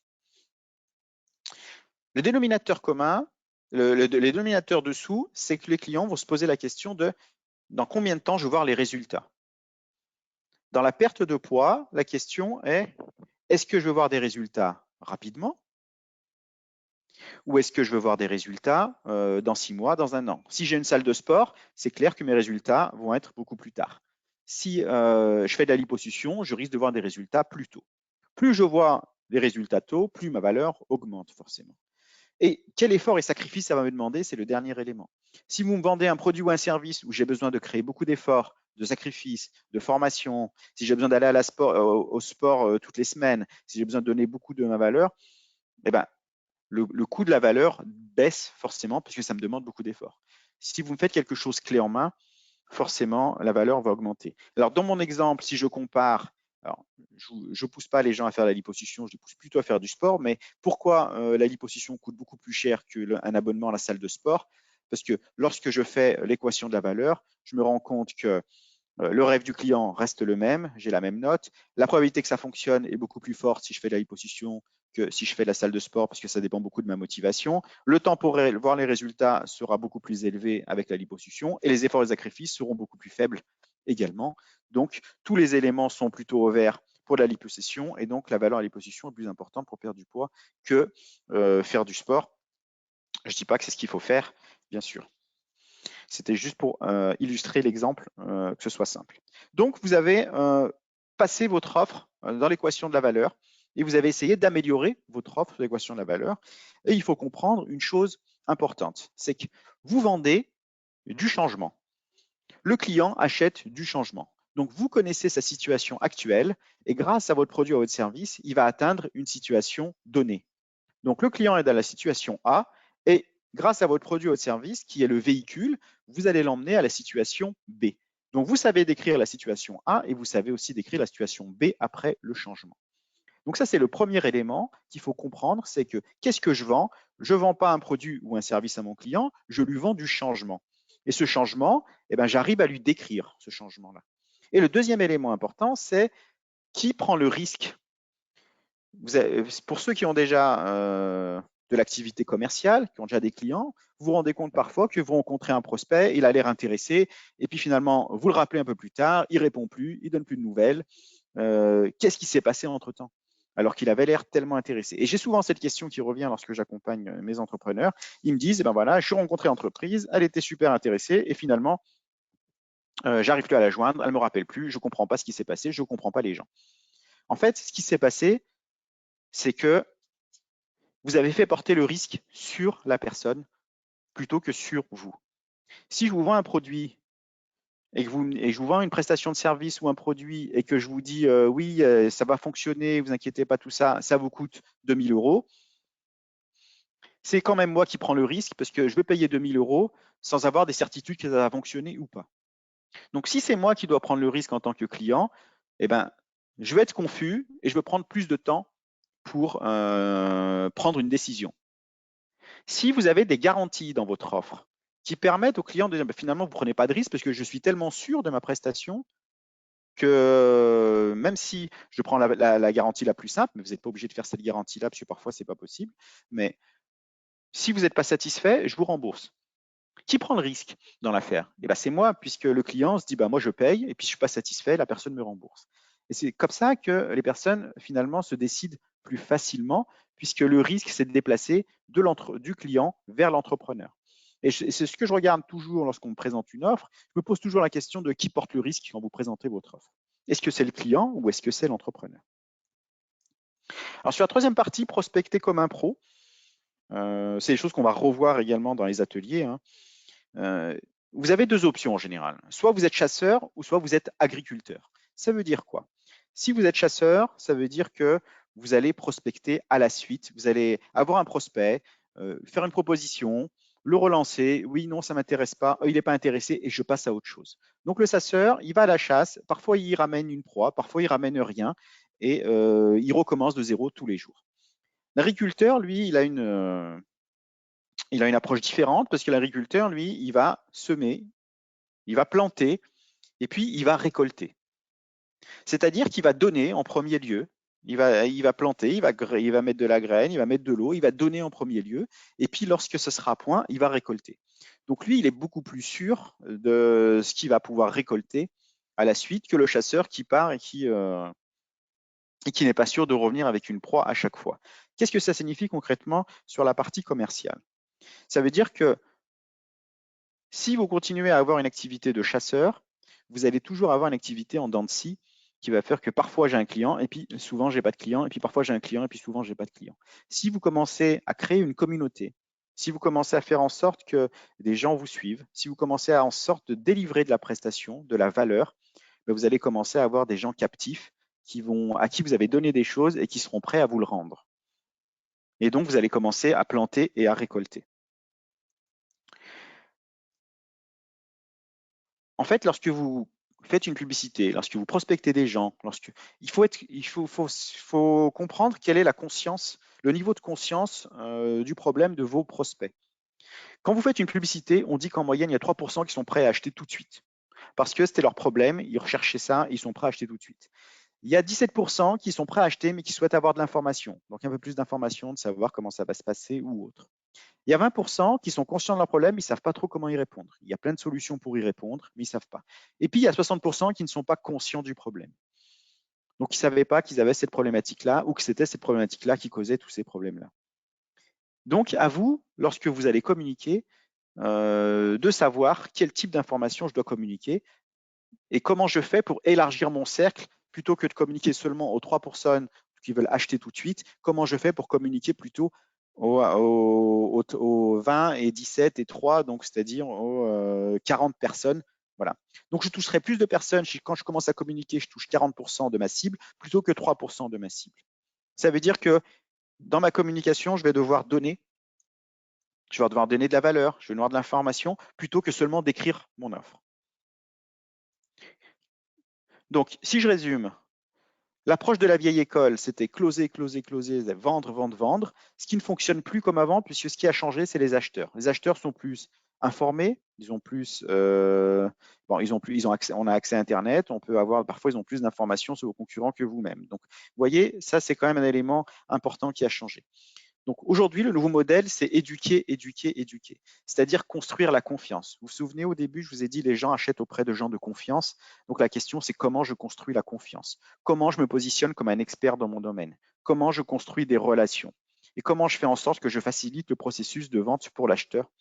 Le dénominateur commun, les dénominateurs dessous, c'est que les clients vont se poser la question de dans combien de temps je veux voir les résultats. Dans la perte de poids, la question est est-ce que je veux voir des résultats rapidement ou est-ce que je veux voir des résultats dans 6 mois, dans 1 an? Si j'ai une salle de sport, c'est clair que mes résultats vont être beaucoup plus tard. Si je fais de la liposuction, je risque de voir des résultats plus tôt. Plus je vois des résultats tôt, plus ma valeur augmente forcément. Et quel effort et sacrifice ça va me demander, c'est le dernier élément. Si vous me vendez un produit ou un service où j'ai besoin de créer beaucoup d'efforts, de sacrifices, de formation, si j'ai besoin d'aller au sport toutes les semaines, si j'ai besoin de donner beaucoup de ma valeur, eh ben, le coût de la valeur baisse forcément parce que ça me demande beaucoup d'efforts. Si vous me faites quelque chose clé en main, forcément, la valeur va augmenter. Alors, dans mon exemple, si je compare, alors, je ne pousse pas les gens à faire la liposuction, je les pousse plutôt à faire du sport, mais pourquoi la liposuction coûte beaucoup plus cher qu'un abonnement à la salle de sport? Parce que lorsque je fais l'équation de la valeur, je me rends compte que le rêve du client reste le même, j'ai la même note. La probabilité que ça fonctionne est beaucoup plus forte si je fais de la liposuction que si je fais de la salle de sport parce que ça dépend beaucoup de ma motivation. Le temps pour voir les résultats sera beaucoup plus élevé avec la liposuction et les efforts et sacrifices seront beaucoup plus faibles également. Donc, tous les éléments sont plutôt au vert pour la liposuction et donc la valeur à la liposuction est plus importante pour perdre du poids que faire du sport. Je ne dis pas que c'est ce qu'il faut faire, bien sûr. C'était juste pour illustrer l'exemple, que ce soit simple. Donc, vous avez passé votre offre dans l'équation de la valeur et vous avez essayé d'améliorer votre offre dans l'équation de la valeur. Et il faut comprendre une chose importante, c'est que vous vendez du changement. Le client achète du changement. Donc, vous connaissez sa situation actuelle et grâce à votre produit ou à votre service, il va atteindre une situation donnée. Donc, le client est dans la situation A et grâce à votre produit ou votre service, qui est le véhicule, vous allez l'emmener à la situation B. Donc, vous savez décrire la situation A et vous savez aussi décrire la situation B après le changement. Donc, ça, c'est le premier élément qu'il faut comprendre, c'est que qu'est-ce que je vends? Je ne vends pas un produit ou un service à mon client, je lui vends du changement. Et ce changement, eh ben, j'arrive à lui décrire ce changement-là. Et le deuxième élément important, c'est qui prend le risque? Pour ceux qui ont déjà de l'activité commerciale, qui ont déjà des clients, vous vous rendez compte parfois que vous rencontrez un prospect, il a l'air intéressé, et puis finalement, vous le rappelez un peu plus tard, il ne répond plus, il ne donne plus de nouvelles, Qu'est-ce qui s'est passé entre-temps? Alors qu'il avait l'air tellement intéressé. Et j'ai souvent cette question qui revient lorsque j'accompagne mes entrepreneurs. Ils me disent, eh ben voilà, je suis rencontré l'entreprise, elle était super intéressée et finalement, j'arrive plus à la joindre, elle me rappelle plus, je comprends pas ce qui s'est passé, je comprends pas les gens. En fait, ce qui s'est passé, c'est que vous avez fait porter le risque sur la personne plutôt que sur vous. Si je vous vends un produit et que je vous vends une prestation de service ou un produit et que je vous dis oui, ça va fonctionner, vous inquiétez pas, tout ça, ça vous coûte 2000 €, c'est quand même moi qui prends le risque parce que je vais payer 2000 € sans avoir des certitudes que ça va fonctionner ou pas. Donc, si c'est moi qui dois prendre le risque en tant que client, eh ben, je vais être confus et je vais prendre plus de temps pour prendre une décision. Si vous avez des garanties dans votre offre qui permettent au client de dire, finalement, vous ne prenez pas de risque parce que je suis tellement sûr de ma prestation que même si je prends la garantie la plus simple, mais vous n'êtes pas obligé de faire cette garantie-là parce que parfois, ce n'est pas possible, mais si vous n'êtes pas satisfait, je vous rembourse. Qui prend le risque dans l'affaire? Eh ben, c'est moi, puisque le client se dit moi je paye et puis je ne suis pas satisfait, la personne me rembourse. Et c'est comme ça que les personnes finalement se décident plus facilement, puisque le risque s'est déplacé du client vers l'entrepreneur. Et c'est ce que je regarde toujours lorsqu'on me présente une offre. Je me pose toujours la question de qui porte le risque quand vous présentez votre offre. Est-ce que c'est le client ou est-ce que c'est l'entrepreneur? Alors sur la troisième partie, prospecter comme un pro, c'est des choses qu'on va revoir également dans les ateliers, hein. Vous avez deux options en général. Soit vous êtes chasseur ou soit vous êtes agriculteur. Ça veut dire quoi? Si vous êtes chasseur, ça veut dire que vous allez prospecter à la suite. Vous allez avoir un prospect, faire une proposition, le relancer. Oui, non, ça ne m'intéresse pas. Il n'est pas intéressé et je passe à autre chose. Donc le chasseur, il va à la chasse. Parfois, il ramène une proie, parfois, il ramène rien et il recommence de zéro tous les jours. L'agriculteur, lui, il a une approche différente parce que l'agriculteur, lui, il va semer, il va planter et puis il va récolter. C'est-à-dire qu'il va donner en premier lieu, il va planter, il va mettre de la graine, il va mettre de l'eau, il va donner en premier lieu et puis lorsque ce sera à point, il va récolter. Donc lui, il est beaucoup plus sûr de ce qu'il va pouvoir récolter à la suite que le chasseur qui part et qui n'est pas sûr de revenir avec une proie à chaque fois. Qu'est-ce que ça signifie concrètement sur la partie commerciale? Ça veut dire que si vous continuez à avoir une activité de chasseur, vous allez toujours avoir une activité en dents de scie qui va faire que parfois j'ai un client et puis souvent j'ai pas de client et puis parfois j'ai un client et puis souvent j'ai pas de client. Si vous commencez à créer une communauté, si vous commencez à faire en sorte que des gens vous suivent, si vous commencez à en sorte de délivrer de la prestation, de la valeur, vous allez commencer à avoir des gens captifs à qui vous avez donné des choses et qui seront prêts à vous le rendre. Et donc vous allez commencer à planter et à récolter. En fait, lorsque vous faites une publicité, lorsque vous prospectez des gens, il faut comprendre quelle est la conscience, le niveau de conscience du problème de vos prospects. Quand vous faites une publicité, on dit qu'en moyenne, il y a 3% qui sont prêts à acheter tout de suite. Parce que c'était leur problème, ils recherchaient ça, ils sont prêts à acheter tout de suite. Il y a 17% qui sont prêts à acheter, mais qui souhaitent avoir de l'information. Donc un peu plus d'informations, de savoir comment ça va se passer ou autre. Il y a 20% qui sont conscients de leur problème, ils ne savent pas trop comment y répondre. Il y a plein de solutions pour y répondre, mais ils ne savent pas. Et puis, il y a 60% qui ne sont pas conscients du problème. Donc, ils ne savaient pas qu'ils avaient cette problématique-là ou que c'était cette problématique-là qui causait tous ces problèmes-là. Donc, à vous, lorsque vous allez communiquer, de savoir quel type d'information je dois communiquer et comment je fais pour élargir mon cercle plutôt que de communiquer seulement aux 3 personnes qui veulent acheter tout de suite, comment je fais pour communiquer plutôt aux 20 et 17 et 3, donc c'est-à-dire aux 40 personnes. Voilà. Donc je toucherai plus de personnes quand je commence à communiquer, je touche 40% de ma cible plutôt que 3% de ma cible. Ça veut dire que dans ma communication, je vais devoir donner de la valeur, je vais devoir de l'information plutôt que seulement décrire mon offre. Donc, si je résume, l'approche de la vieille école, c'était closer, closer, closer, vendre, vendre, vendre, ce qui ne fonctionne plus comme avant, puisque ce qui a changé, c'est les acheteurs. Les acheteurs sont plus informés, ils ont plus, on a accès à Internet, parfois ils ont plus d'informations sur vos concurrents que vous-même. Donc, vous voyez, ça c'est quand même un élément important qui a changé. Donc aujourd'hui, le nouveau modèle, c'est éduquer, éduquer, éduquer. C'est-à-dire construire la confiance. Vous vous souvenez, au début, je vous ai dit, les gens achètent auprès de gens de confiance. Donc la question, c'est comment je construis la confiance? Comment je me positionne comme un expert dans mon domaine? Comment je construis des relations? Et comment je fais en sorte que je facilite le processus de vente pour l'acheteur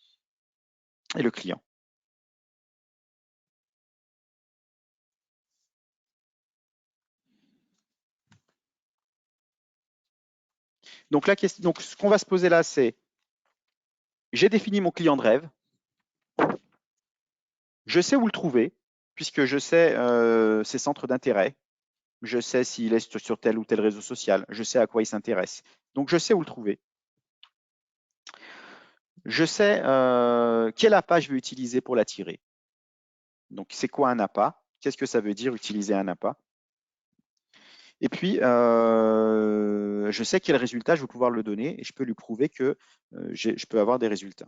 et le client? Donc, donc ce qu'on va se poser là, c'est j'ai défini mon client de rêve, je sais où le trouver, puisque je sais ses centres d'intérêt, je sais s'il est sur tel ou tel réseau social, je sais à quoi il s'intéresse. Donc, je sais où le trouver. Je sais quel appât je vais utiliser pour l'attirer. Donc, c'est quoi un appât? Qu'est-ce que ça veut dire utiliser un appât? Et puis, je sais quel résultat je vais pouvoir le donner et je peux lui prouver que je peux avoir des résultats.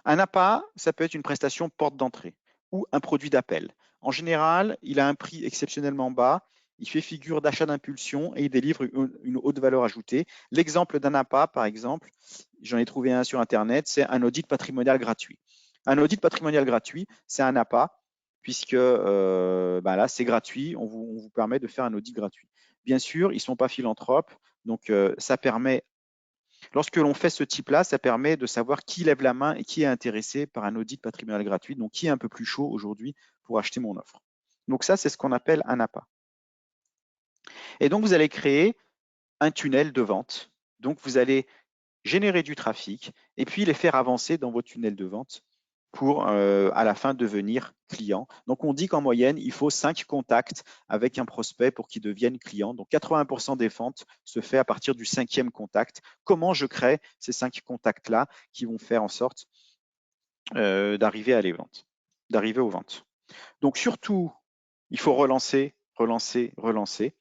Un appât, ça peut être une prestation porte d'entrée ou un produit d'appel. En général, il a un prix exceptionnellement bas, il fait figure d'achat d'impulsion et il délivre une haute valeur ajoutée. L'exemple d'un appât, par exemple, j'en ai trouvé un sur Internet, c'est un audit patrimonial gratuit. Un audit patrimonial gratuit, c'est un appât, puisque là, c'est gratuit, on vous permet de faire un audit gratuit. Bien sûr, ils ne sont pas philanthropes, donc ça permet lorsque l'on fait ce type-là, ça permet de savoir qui lève la main et qui est intéressé par un audit patrimonial gratuit, donc qui est un peu plus chaud aujourd'hui pour acheter mon offre. Donc ça, c'est ce qu'on appelle un appât. Et donc, vous allez créer un tunnel de vente. Donc, vous allez générer du trafic et puis les faire avancer dans votre tunnel de vente pour à la fin devenir client. Donc on dit qu'en moyenne, il faut 5 contacts avec un prospect pour qu'il devienne client. Donc 80% des ventes se fait à partir du 5e contact. Comment je crée ces 5 contacts-là qui vont faire en sorte d'arriver à les ventes, d'arriver aux ventes. Donc surtout, il faut relancer, relancer, relancer.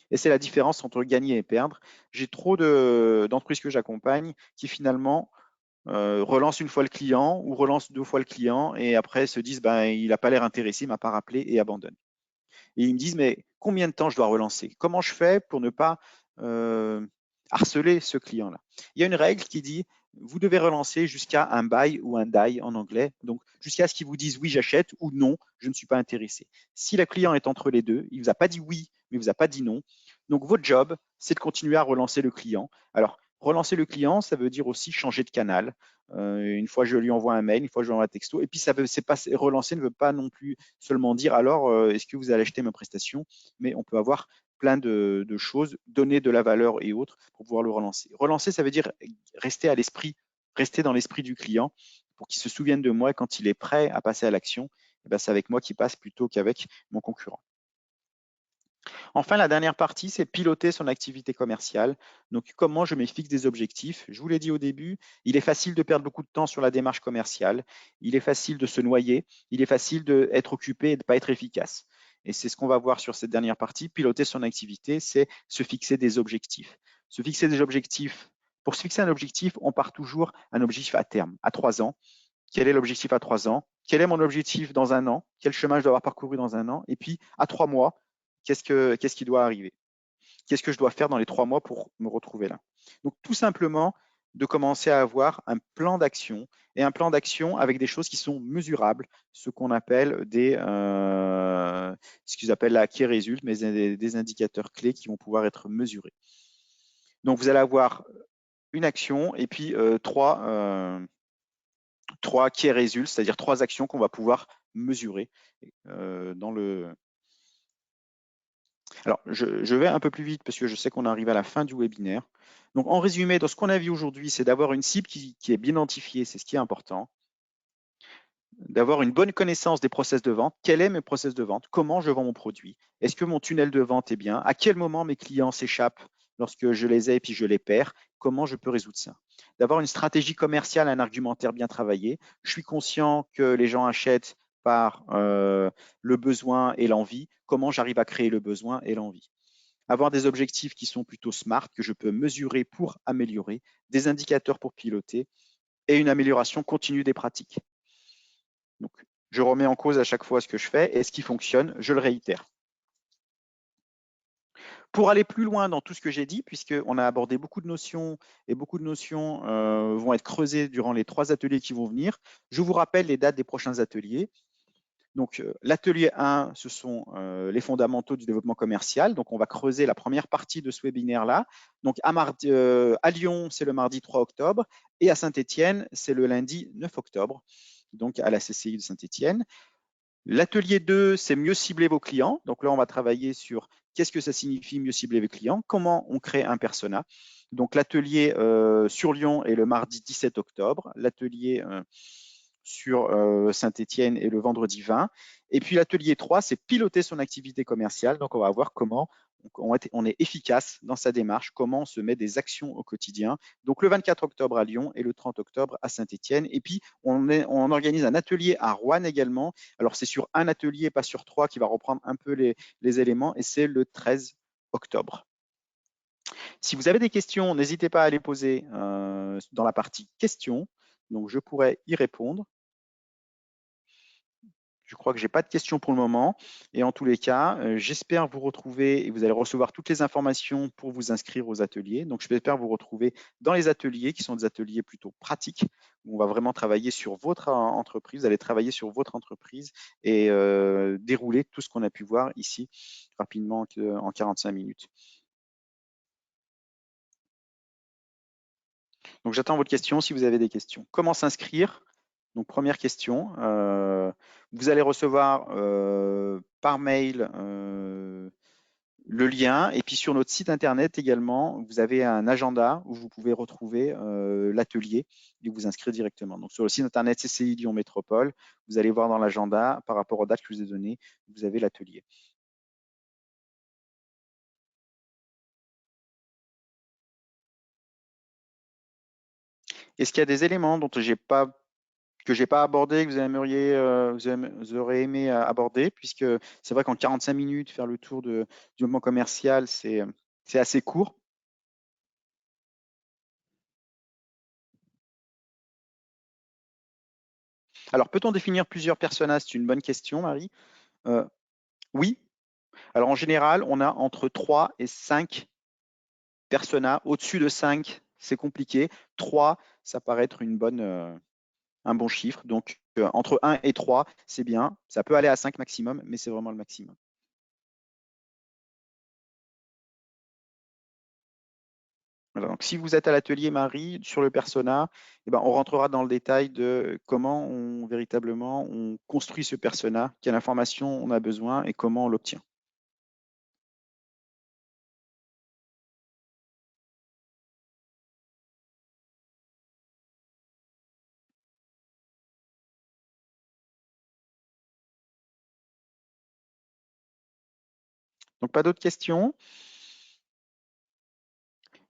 Et c'est la différence entre gagner et perdre. J'ai trop d'entreprises que j'accompagne qui finalement relance une fois le client ou relance 2 fois le client et après se disent ben, il n'a pas l'air intéressé, il ne m'a pas rappelé et abandonne. Et ils me disent mais combien de temps je dois relancer? Comment je fais pour ne pas harceler ce client-là? Il y a une règle qui dit vous devez relancer jusqu'à un buy ou un die en anglais, donc jusqu'à ce qu'ils vous disent oui j'achète ou non je ne suis pas intéressé. Si le client est entre les deux, il ne vous a pas dit oui mais il ne vous a pas dit non, donc votre job c'est de continuer à relancer le client. Alors relancer le client, ça veut dire aussi changer de canal. Une fois je lui envoie un mail, une fois je lui envoie un texto. Et puis relancer ne veut pas non plus seulement dire alors est-ce que vous allez acheter ma prestation, mais on peut avoir plein de choses, donner de la valeur et autres pour pouvoir le relancer. Relancer, ça veut dire rester à l'esprit, rester dans l'esprit du client pour qu'il se souvienne de moi quand il est prêt à passer à l'action. C'est avec moi qu'il passe plutôt qu'avec mon concurrent. Enfin, la dernière partie, c'est piloter son activité commerciale. Donc, comment je me fixe des objectifs? Je vous l'ai dit au début, il est facile de perdre beaucoup de temps sur la démarche commerciale. Il est facile de se noyer. Il est facile d'être occupé et de ne pas être efficace. Et c'est ce qu'on va voir sur cette dernière partie. Piloter son activité, c'est se fixer des objectifs. Se fixer des objectifs. Pour se fixer un objectif, on part toujours un objectif à terme, à 3 ans. Quel est l'objectif à 3 ans? Quel est mon objectif dans un an? Quel chemin je dois avoir parcouru dans un an? Et puis, à 3 mois, qu'est-ce qui doit arriver? Qu'est-ce que je dois faire dans les 3 mois pour me retrouver là? Donc, tout simplement, de commencer à avoir un plan d'action et un plan d'action avec des choses qui sont mesurables, ce qu'on appelle ce qu'ils appellent la key result, mais des indicateurs clés qui vont pouvoir être mesurés. Donc, vous allez avoir une action et puis trois key results, c'est-à-dire 3 actions qu'on va pouvoir mesurer dans le. Alors, je vais un peu plus vite parce que je sais qu'on arrive à la fin du webinaire. Donc, en résumé, dans ce qu'on a vu aujourd'hui, c'est d'avoir une cible qui est bien identifiée, c'est ce qui est important. D'avoir une bonne connaissance des process de vente. Quel est mes process de vente? Comment je vends mon produit? Est-ce que mon tunnel de vente est bien? À quel moment mes clients s'échappent lorsque je les ai et puis je les perds? Comment je peux résoudre ça? D'avoir une stratégie commerciale, un argumentaire bien travaillé. Je suis conscient que les gens achètent par le besoin et l'envie. Comment j'arrive à créer le besoin et l'envie? Avoir des objectifs qui sont plutôt smart, que je peux mesurer pour améliorer, des indicateurs pour piloter et une amélioration continue des pratiques. Donc, je remets en cause à chaque fois ce que je fais et ce qui fonctionne, je le réitère. Pour aller plus loin dans tout ce que j'ai dit, puisqu'on a abordé beaucoup de notions et beaucoup de notions vont être creusées durant les 3 ateliers qui vont venir, je vous rappelle les dates des prochains ateliers. Donc, l'atelier 1, ce sont les fondamentaux du développement commercial. Donc, on va creuser la première partie de ce webinaire-là. Donc, à Lyon, c'est le mardi 3 octobre et à Saint-Étienne, c'est le lundi 9 octobre, donc à la CCI de Saint-Étienne. L'atelier 2, c'est mieux cibler vos clients. Donc là, on va travailler sur qu'est-ce que ça signifie mieux cibler vos clients, comment on crée un persona. Donc l'atelier sur Lyon est le mardi 17 octobre, l'atelier sur Saint-Étienne est le vendredi 20. Et puis l'atelier 3, c'est piloter son activité commerciale. Donc on va voir comment on est efficace dans sa démarche, comment on se met des actions au quotidien. Donc le 24 octobre à Lyon et le 30 octobre à Saint-Étienne. Et puis on organise un atelier à Roanne également. Alors c'est sur un atelier, pas sur 3, qui va reprendre un peu les éléments, et c'est le 13 octobre. Si vous avez des questions, n'hésitez pas à les poser dans la partie questions. Donc je pourrais y répondre. Je crois que je n'ai pas de questions pour le moment. Et en tous les cas, j'espère vous retrouver, et vous allez recevoir toutes les informations pour vous inscrire aux ateliers. Donc, j'espère vous retrouver dans les ateliers qui sont des ateliers plutôt pratiques, où on va vraiment travailler sur votre entreprise. Vous allez travailler sur votre entreprise et dérouler tout ce qu'on a pu voir ici rapidement en 45 minutes. Donc, j'attends votre question si vous avez des questions. Comment s'inscrire? Donc, première question, vous allez recevoir par mail le lien, et puis sur notre site internet également, vous avez un agenda où vous pouvez retrouver l'atelier et vous inscrire directement. Donc sur le site internet CCI Lyon Métropole, vous allez voir dans l'agenda, par rapport aux dates que je vous ai données, vous avez l'atelier. Est-ce qu'il y a des éléments que j'ai pas abordé, que vous aurez aimé aborder, puisque c'est vrai qu'en 45 minutes, faire le tour du développement commercial, c'est assez court. Alors, peut-on définir plusieurs personas? C'est une bonne question, Marie. Oui. Alors, en général, on a entre 3 et 5 personas. Au-dessus de 5, c'est compliqué. 3, ça paraît être un bon chiffre. Donc, entre 1 et 3, c'est bien. Ça peut aller à 5 maximum, mais c'est vraiment le maximum. Voilà, donc si vous êtes à l'atelier Marie sur le persona, eh ben, on rentrera dans le détail de comment véritablement on construit ce persona, quelle information on a besoin et comment on l'obtient. Donc pas d'autres questions?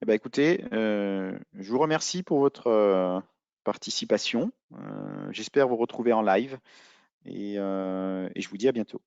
Eh ben, écoutez, je vous remercie pour votre participation. J'espère vous retrouver en live et je vous dis à bientôt.